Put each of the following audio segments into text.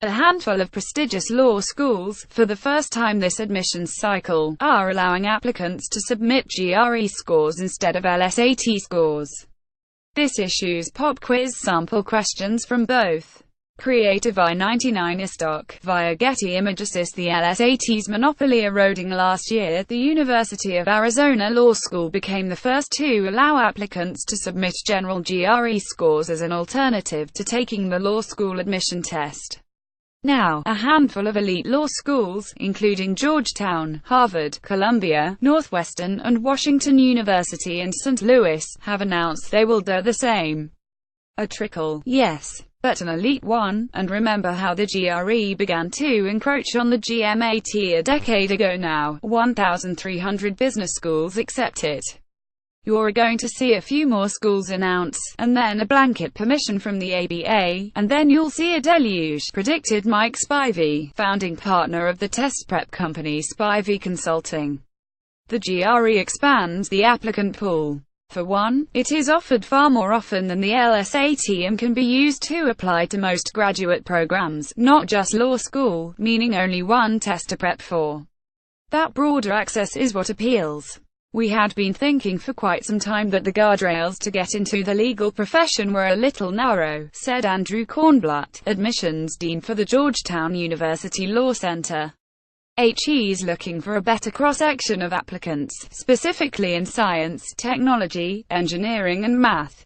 A handful of prestigious law schools, for the first time this admissions cycle, are allowing applicants to submit GRE scores instead of LSAT scores. This issues pop quiz sample questions from both. Created by 99 iStock, via Getty Images. The LSAT's monopoly eroding last year, the University of Arizona Law School became the first to allow applicants to submit general GRE scores as an alternative to taking the law school admission test. Now, a handful of elite law schools, including Georgetown, Harvard, Columbia, Northwestern, and Washington University in St. Louis, have announced they will do the same. A trickle, yes, but an elite one. And remember how the GRE began to encroach on the GMAT a decade ago now. 1,300 business schools accept it. You're going to see a few more schools announce, and then a blanket permission from the ABA, and then you'll see a deluge, predicted Mike Spivey, founding partner of the test prep company Spivey Consulting. The GRE expands the applicant pool. For one, it is offered far more often than the LSAT and can be used to apply to most graduate programs, not just law school, meaning only one test to prep for. That broader access is what appeals. We had been thinking for quite some time that the guardrails to get into the legal profession were a little narrow, said Andrew Kornblatt, admissions dean for the Georgetown University Law Center. HE's looking for a better cross-section of applicants, specifically in science, technology, engineering and math.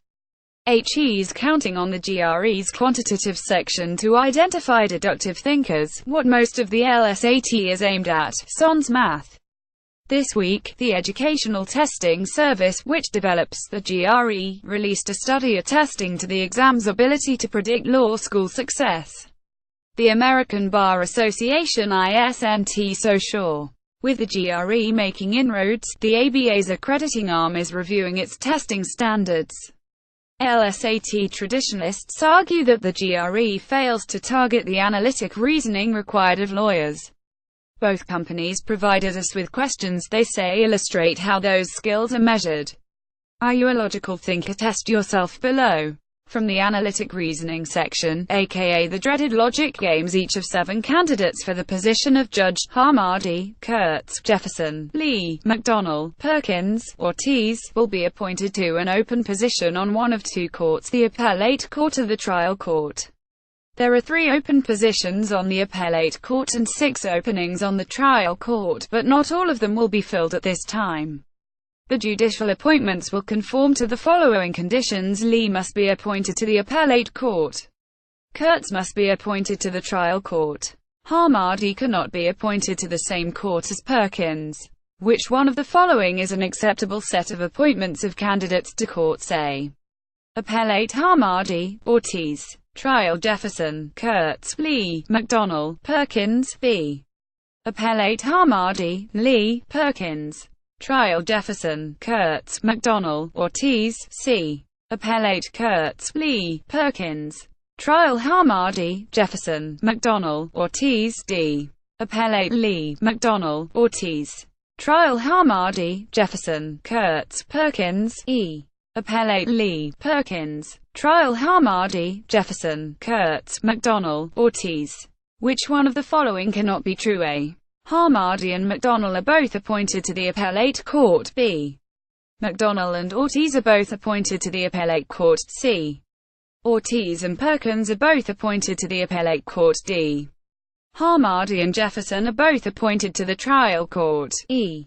HE's counting on the GRE's quantitative section to identify deductive thinkers, what most of the LSAT is aimed at, sans math. This week, the educational testing service, which develops the GRE, released a study attesting to the exam's ability to predict law school success. The American Bar Association isn't so sure. With the GRE making inroads, the ABA's accrediting arm is reviewing its testing standards. LSAT traditionalists argue that the GRE fails to target the analytic reasoning required of lawyers. Both companies provided us with questions they say illustrate how those skills are measured. Are you a logical thinker? Test yourself below. From the analytic reasoning section, aka the dreaded logic games, each of 7 candidates for the position of Judge, Harmady, Kurtz, Jefferson, Lee, McDonnell, Perkins, Ortiz, will be appointed to an open position on one of 2 courts, the appellate court or the trial court. There are 3 open positions on the appellate court and 6 openings on the trial court, but not all of them will be filled at this time. The judicial appointments will conform to the following conditions: Lee must be appointed to the appellate court. Kurtz must be appointed to the trial court. Harmady cannot be appointed to the same court as Perkins. Which one of the following is an acceptable set of appointments of candidates to courts? A. Appellate Harmady, Ortiz. Trial Jefferson, Kurtz, Lee, McDonnell, Perkins. B. Appellate Harmady, Lee, Perkins. Trial Jefferson, Kurtz, McDonnell, Ortiz. C. Appellate Kurtz, Lee, Perkins. Trial Harmady, Jefferson, McDonnell, Ortiz. D. Appellate Lee, McDonnell, Ortiz. Trial Harmady, Jefferson, Kurtz, Perkins. E. Appellate Lee, Perkins. Trial Harmady, Jefferson, Kurtz, McDonnell, Ortiz. Which one of the following cannot be true? A. Harmady and McDonnell are both appointed to the appellate court. B. McDonnell and Ortiz are both appointed to the appellate court. C. Ortiz and Perkins are both appointed to the appellate court. D. Harmady and Jefferson are both appointed to the trial court. E.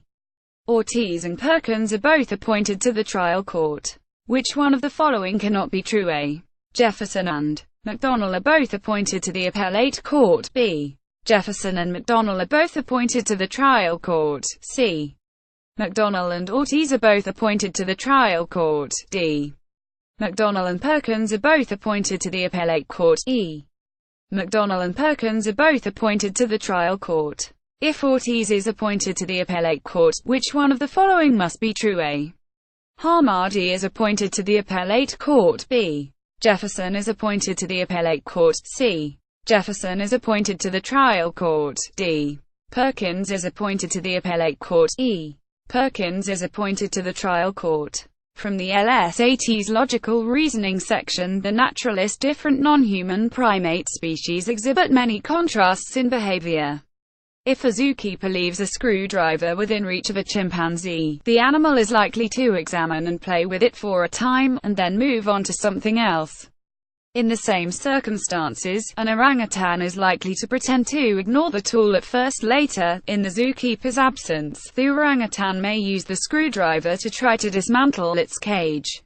Ortiz and Perkins are both appointed to the trial court. Which one of the following cannot be true? A. Jefferson and McDonnell are both appointed to the appellate court. B. Jefferson and McDonnell are both appointed to the trial court. C. McDonnell and Ortiz are both appointed to the trial court. D. McDonnell and Perkins are both appointed to the appellate court. E. McDonnell and Perkins are both appointed to the trial court. If Ortiz is appointed to the appellate court, which one of the following must be true? A. Harmady is appointed to the appellate court. B. Jefferson is appointed to the appellate court. C. Jefferson is appointed to the trial court. D. Perkins is appointed to the appellate court. E. Perkins is appointed to the trial court. From the LSAT's logical reasoning section, the naturalist, different non-human primate species exhibit many contrasts in behavior. If a zookeeper leaves a screwdriver within reach of a chimpanzee, the animal is likely to examine and play with it for a time, and then move on to something else. In the same circumstances, an orangutan is likely to pretend to ignore the tool at first. Later, in the zookeeper's absence, the orangutan may use the screwdriver to try to dismantle its cage.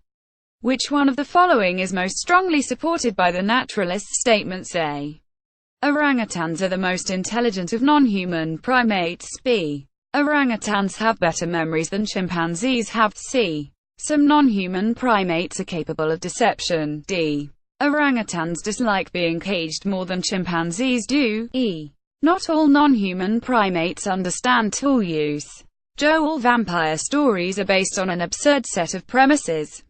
Which one of the following is most strongly supported by the naturalist's statements? A. Orangutans are the most intelligent of non-human primates. B. Orangutans have better memories than chimpanzees have. C. Some non-human primates are capable of deception. D. Orangutans dislike being caged more than chimpanzees do. E. Not all non-human primates understand tool use. Joe, all vampire stories are based on an absurd set of premises.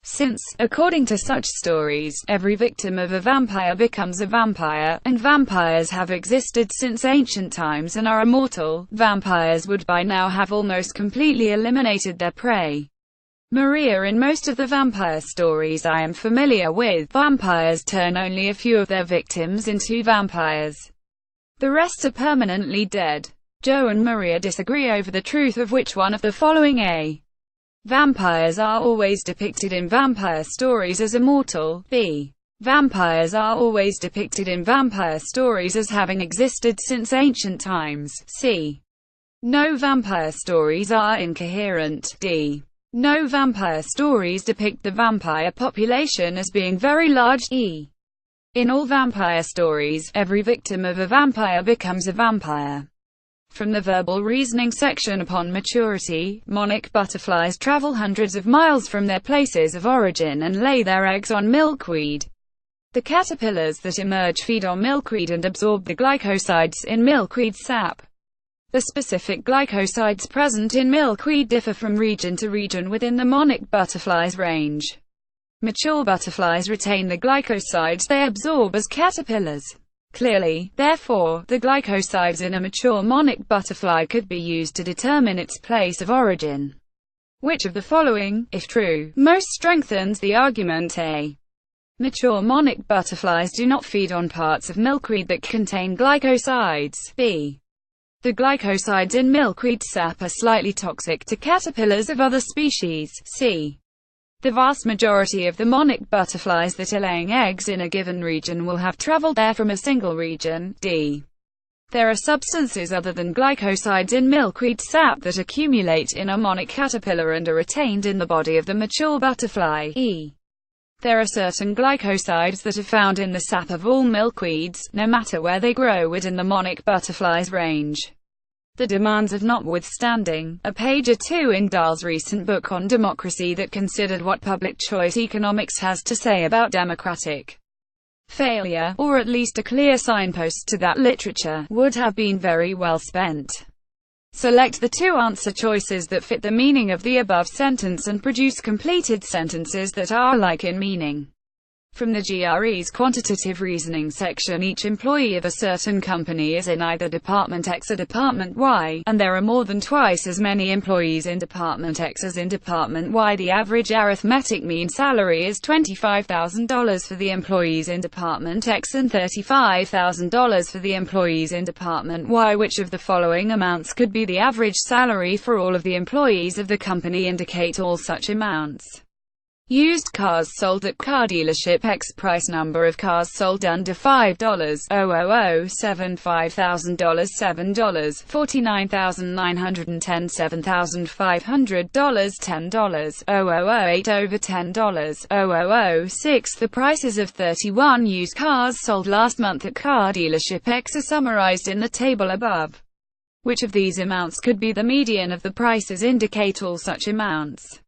Since, according to such stories, every victim of a vampire becomes a vampire, and vampires have existed since ancient times and are immortal, vampires would by now have almost completely eliminated their prey. Maria, in most of the vampire stories I am familiar with, vampires turn only a few of their victims into vampires. The rest are permanently dead. Joe and Maria disagree over the truth of which one of the following. A. Vampires are always depicted in vampire stories as immortal. B. Vampires are always depicted in vampire stories as having existed since ancient times. C. No vampire stories are incoherent. D. No vampire stories depict the vampire population as being very large. E. In all vampire stories, every victim of a vampire becomes a vampire. From the verbal reasoning section, upon maturity, monarch butterflies travel hundreds of miles from their places of origin and lay their eggs on milkweed. The caterpillars that emerge feed on milkweed and absorb the glycosides in milkweed sap. The specific glycosides present in milkweed differ from region to region within the monarch butterfly's range. Mature butterflies retain the glycosides they absorb as caterpillars. Clearly, therefore, the glycosides in a mature monarch butterfly could be used to determine its place of origin. Which of the following, if true, most strengthens the argument? A. Mature monarch butterflies do not feed on parts of milkweed that contain glycosides. B. The glycosides in milkweed sap are slightly toxic to caterpillars of other species. C. The vast majority of the monarch butterflies that are laying eggs in a given region will have traveled there from a single region. D. There are substances other than glycosides in milkweed sap that accumulate in a monarch caterpillar and are retained in the body of the mature butterfly. E. There are certain glycosides that are found in the sap of all milkweeds, no matter where they grow within the monarch butterfly's range. The demands of notwithstanding, a page or two in Dahl's recent book on democracy that considered what public choice economics has to say about democratic failure, or at least a clear signpost to that literature, would have been very well spent. Select the two answer choices that fit the meaning of the above sentence and produce completed sentences that are alike in meaning. From the GRE's quantitative reasoning section, each employee of a certain company is in either Department X or Department Y, and there are more than twice as many employees in Department X as in Department Y. The average arithmetic mean salary is $25,000 for the employees in Department X and $35,000 for the employees in Department Y. Which of the following amounts could be the average salary for all of the employees of the company? Indicate all such amounts. Used cars sold at car dealership X. Price number of cars sold under $5,000,7 $5,000 $7 $49,910 $7,500 $10 $8 over $10 $6. The prices of 31 used cars sold last month at car dealership X are summarized in the table above. Which of these amounts could be the median of the prices? Indicate all such amounts.